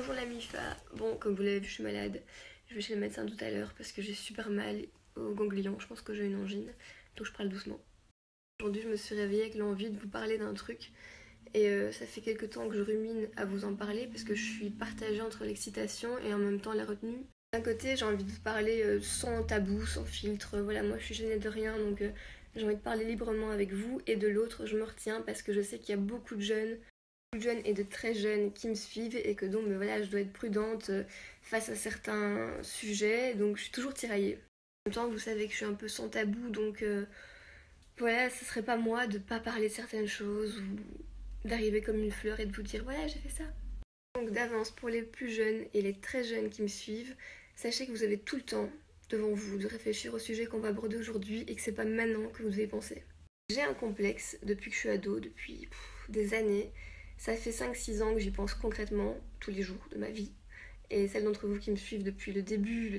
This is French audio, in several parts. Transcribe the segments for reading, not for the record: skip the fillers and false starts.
Bonjour la MIFA. Bon, comme vous l'avez vu, je suis malade. Je vais chez le médecin tout à l'heure parce que j'ai super mal au ganglion. Je pense que j'ai une angine, donc je parle doucement. Aujourd'hui, je me suis réveillée avec l'envie de vous parler d'un truc. Et ça fait quelques temps que je rumine à vous en parler parce que je suis partagée entre l'excitation et en même temps la retenue. D'un côté, j'ai envie de vous parler sans tabou, sans filtre. Voilà, moi je suis gênée de rien, donc j'ai envie de parler librement avec vous. Et de l'autre, je me retiens parce que je sais qu'il y a beaucoup de jeunes et de très jeunes qui me suivent et que donc voilà, je dois être prudente face à certains sujets, donc je suis toujours tiraillée. En même temps, vous savez que je suis un peu sans tabou, donc voilà, ce serait pas moi de pas parler de certaines choses ou d'arriver comme une fleur et de vous dire voilà, j'ai fait ça. Donc d'avance, pour les plus jeunes et les très jeunes qui me suivent, sachez que vous avez tout le temps devant vous de réfléchir au sujet qu'on va aborder aujourd'hui et que c'est pas maintenant que vous devez penser. J'ai un complexe depuis que je suis ado, depuis des années. Ça fait 5-6 ans que j'y pense concrètement, tous les jours de ma vie. Et celles d'entre vous qui me suivent depuis le début,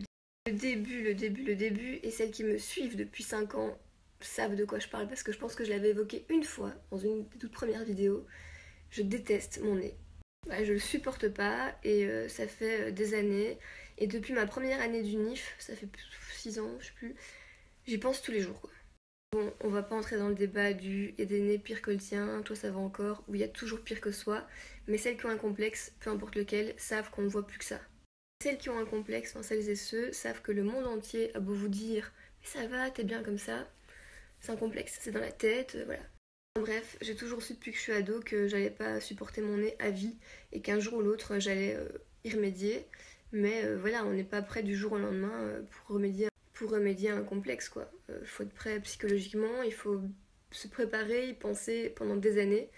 et celles qui me suivent depuis 5 ans savent de quoi je parle parce que je pense que je l'avais évoqué une fois dans une des toutes premières vidéos. Je déteste mon nez. Je le supporte pas et ça fait des années. Et depuis ma première année d'UNIF, ça fait 6 ans, je sais plus, j'y pense tous les jours quoi. Bon, on va pas entrer dans le débat du « et des nez pire que le tien, toi ça va encore » où il y a toujours pire que soi, mais celles qui ont un complexe, peu importe lequel, savent qu'on ne voit plus que ça. Celles qui ont un complexe, enfin celles et ceux, savent que le monde entier a beau vous dire « mais ça va, t'es bien comme ça », c'est un complexe, c'est dans la tête, voilà. Bref, j'ai toujours su depuis que je suis ado que j'allais pas supporter mon nez à vie et qu'un jour ou l'autre j'allais y remédier, mais voilà, on n'est pas prêt du jour au lendemain pour remédier à un complexe quoi. Faut être prêt psychologiquement, il faut se préparer, y penser pendant des années.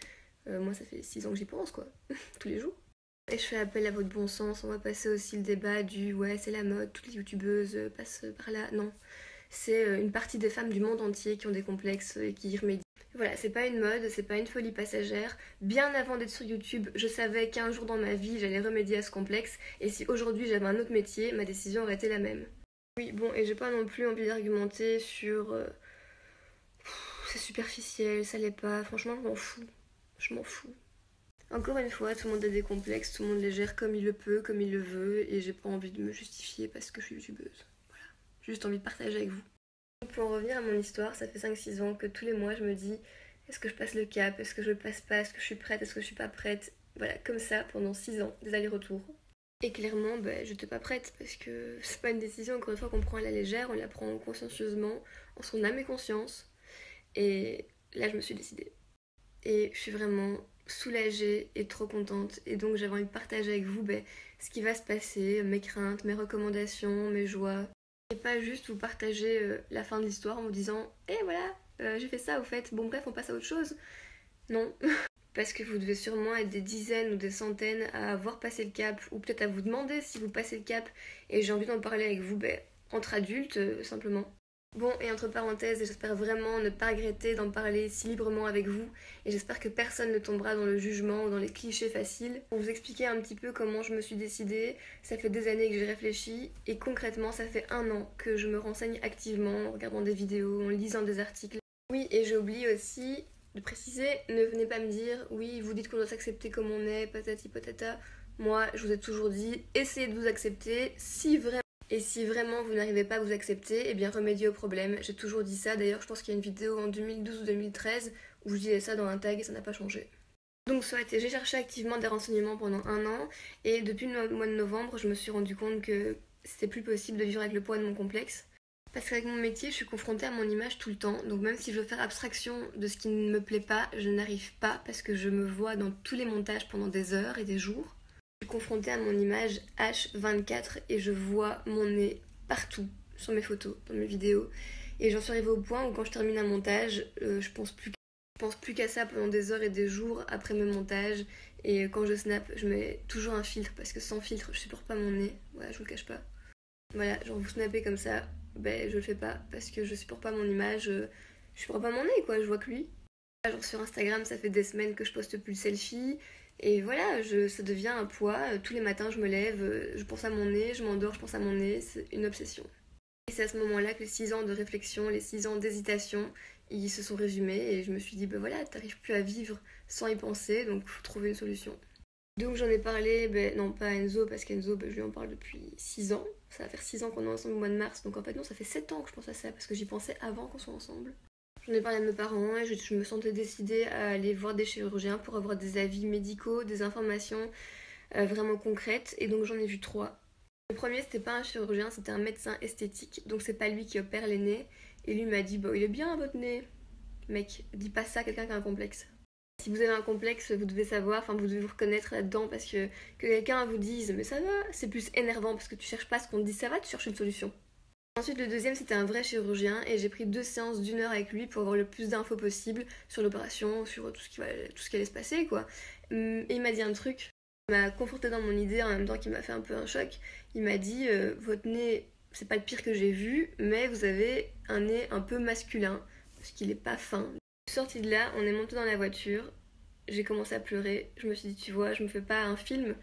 Moi ça fait 6 ans que j'y pense quoi, tous les jours. Et je fais appel à votre bon sens, on va passer aussi le débat du ouais c'est la mode, toutes les youtubeuses passent par là. Non, c'est une partie des femmes du monde entier qui ont des complexes et qui y remédient. Voilà, c'est pas une mode, c'est pas une folie passagère. Bien avant d'être sur YouTube, je savais qu'un jour dans ma vie j'allais remédier à ce complexe et si aujourd'hui j'avais un autre métier, ma décision aurait été la même. Oui, bon, et j'ai pas non plus envie d'argumenter sur c'est superficiel, ça l'est pas. Franchement, je m'en fous. Je m'en fous. Encore une fois, tout le monde a des complexes, tout le monde les gère comme il le peut, comme il le veut, et j'ai pas envie de me justifier parce que je suis youtubeuse. Voilà. J'ai juste envie de partager avec vous. Pour en revenir à mon histoire, ça fait 5-6 ans que tous les mois je me dis est-ce que je passe le cap, est-ce que je le passe pas, est-ce que je suis prête, est-ce que je suis pas prête. Voilà, comme ça pendant 6 ans, des allers-retours. Et clairement, j'étais pas prête parce que c'est pas une décision, encore une fois, qu'on prend à la légère, on la prend consciencieusement, en son âme et conscience. Et là, je me suis décidée. Et je suis vraiment soulagée et trop contente. Et donc, j'avais envie de partager avec vous ce qui va se passer, mes craintes, mes recommandations, mes joies. Et pas juste vous partager la fin de l'histoire en vous disant « Eh voilà, j'ai fait ça au fait, bon bref, on passe à autre chose ». Non. Parce que vous devez sûrement être des dizaines ou des centaines à avoir passé le cap, ou peut-être à vous demander si vous passez le cap, et j'ai envie d'en parler avec vous, entre adultes, simplement. Bon, et entre parenthèses, j'espère vraiment ne pas regretter d'en parler si librement avec vous, et j'espère que personne ne tombera dans le jugement ou dans les clichés faciles. Pour vous expliquer un petit peu comment je me suis décidée, ça fait des années que j'ai réfléchi, et concrètement, ça fait 1 an que je me renseigne activement, en regardant des vidéos, en lisant des articles. Oui, et j'ai oublié aussi de préciser, ne venez pas me dire oui, vous dites qu'on doit s'accepter comme on est, patati patata. Moi, je vous ai toujours dit, essayez de vous accepter si vraiment vous n'arrivez pas à vous accepter, eh bien remédiez au problème. J'ai toujours dit ça, d'ailleurs je pense qu'il y a une vidéo en 2012 ou 2013 où je disais ça dans un tag et ça n'a pas changé. Donc soit j'ai cherché activement des renseignements pendant 1 an et depuis le mois de novembre, je me suis rendu compte que c'était plus possible de vivre avec le poids de mon complexe. Parce qu'avec mon métier, je suis confrontée à mon image tout le temps, donc même si je veux faire abstraction de ce qui ne me plaît pas, je n'arrive pas parce que je me vois dans tous les montages pendant des heures et des jours. Je suis confrontée à mon image H24 et je vois mon nez partout, sur mes photos, dans mes vidéos. Et j'en suis arrivée au point où quand je termine un montage, je pense plus qu'à ça pendant des heures et des jours après mes montages. Et quand je snap, je mets toujours un filtre parce que sans filtre, je supporte pas mon nez. Voilà, je vous le cache pas. Voilà, genre vous snappez comme ça, je le fais pas parce que je supporte pas mon image, je supporte pas mon nez quoi, je vois que lui. Genre sur Instagram, ça fait des semaines que je poste plus de selfies et voilà, ça devient un poids. Tous les matins, je me lève, je pense à mon nez, je m'endors, je pense à mon nez, c'est une obsession. Et c'est à ce moment-là que les 6 ans de réflexion, les 6 ans d'hésitation, ils se sont résumés et je me suis dit, voilà, t'arrives plus à vivre sans y penser, donc faut trouver une solution. Donc j'en ai parlé, non pas à Enzo, parce qu'Enzo, je lui en parle depuis 6 ans. Ça va faire 6 ans qu'on est ensemble au mois de mars, donc en fait non, ça fait 7 ans que je pense à ça, parce que j'y pensais avant qu'on soit ensemble. J'en ai parlé à mes parents et je me sentais décidée à aller voir des chirurgiens pour avoir des avis médicaux, des informations vraiment concrètes, et donc j'en ai vu 3. Le premier, c'était pas un chirurgien, c'était un médecin esthétique, donc c'est pas lui qui opère les nez, et lui m'a dit, il est bien votre nez. Mec, dis pas ça à quelqu'un qui a un complexe. Si vous avez un complexe, vous devez savoir, enfin vous devez vous reconnaître là-dedans parce que quelqu'un vous dise mais ça va, c'est plus énervant parce que tu cherches pas ce qu'on te dit ça va, tu cherches une solution. Ensuite le deuxième c'était un vrai chirurgien et j'ai pris 2 séances d'1 heure avec lui pour avoir le plus d'infos possible sur l'opération, sur tout ce qui allait se passer quoi. Et il m'a dit un truc, il m'a conforté dans mon idée en même temps qu'il m'a fait un peu un choc. Il m'a dit votre nez c'est pas le pire que j'ai vu mais vous avez un nez un peu masculin parce qu'il est pas fin. Sortie de là, on est monté dans la voiture, j'ai commencé à pleurer, je me suis dit tu vois, je me fais pas un film,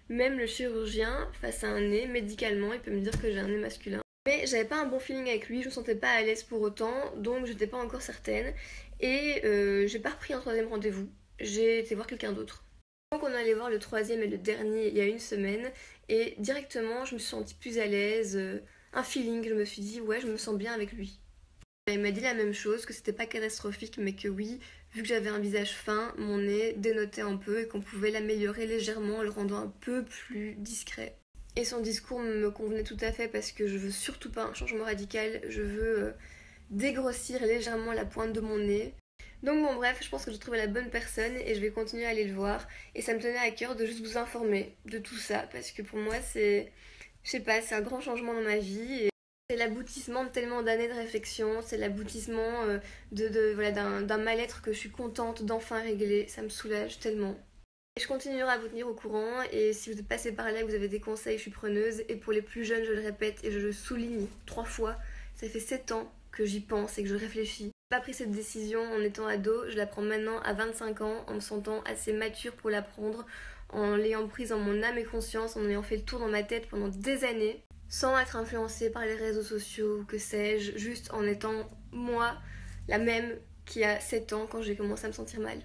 même le chirurgien face à un nez, médicalement, il peut me dire que j'ai un nez masculin. Mais j'avais pas un bon feeling avec lui, je me sentais pas à l'aise pour autant, donc j'étais pas encore certaine, et j'ai pas repris un 3e rendez-vous, j'ai été voir quelqu'un d'autre. Donc on est allé voir le 3e et le dernier il y a 1 semaine, et directement je me suis sentie plus à l'aise, un feeling, je me suis dit ouais je me sens bien avec lui. Il m'a dit la même chose, que c'était pas catastrophique, mais que oui, vu que j'avais un visage fin, mon nez dénotait un peu et qu'on pouvait l'améliorer légèrement en le rendant un peu plus discret. Et son discours me convenait tout à fait parce que je veux surtout pas un changement radical, je veux dégrossir légèrement la pointe de mon nez. Donc bon bref, je pense que j'ai trouvé la bonne personne et je vais continuer à aller le voir. Et ça me tenait à cœur de juste vous informer de tout ça parce que pour moi c'est, je sais pas, c'est un grand changement dans ma vie. C'est l'aboutissement de tellement d'années de réflexion, c'est l'aboutissement voilà, d'un mal-être que je suis contente d'enfin régler, ça me soulage tellement. Et je continuerai à vous tenir au courant et si vous êtes passé par là et que vous avez des conseils, je suis preneuse. Et pour les plus jeunes, je le répète et je le souligne 3 fois, ça fait 7 ans que j'y pense et que je réfléchis. J'ai pas pris cette décision en étant ado, je la prends maintenant à 25 ans en me sentant assez mature pour la prendre, en l'ayant prise en mon âme et conscience, en ayant fait le tour dans ma tête pendant des années, sans être influencée par les réseaux sociaux ou que sais-je, juste en étant moi, la même qui a 7 ans quand j'ai commencé à me sentir mal.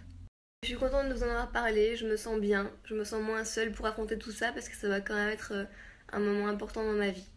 Je suis contente de vous en avoir parlé, je me sens bien, je me sens moins seule pour affronter tout ça parce que ça va quand même être un moment important dans ma vie.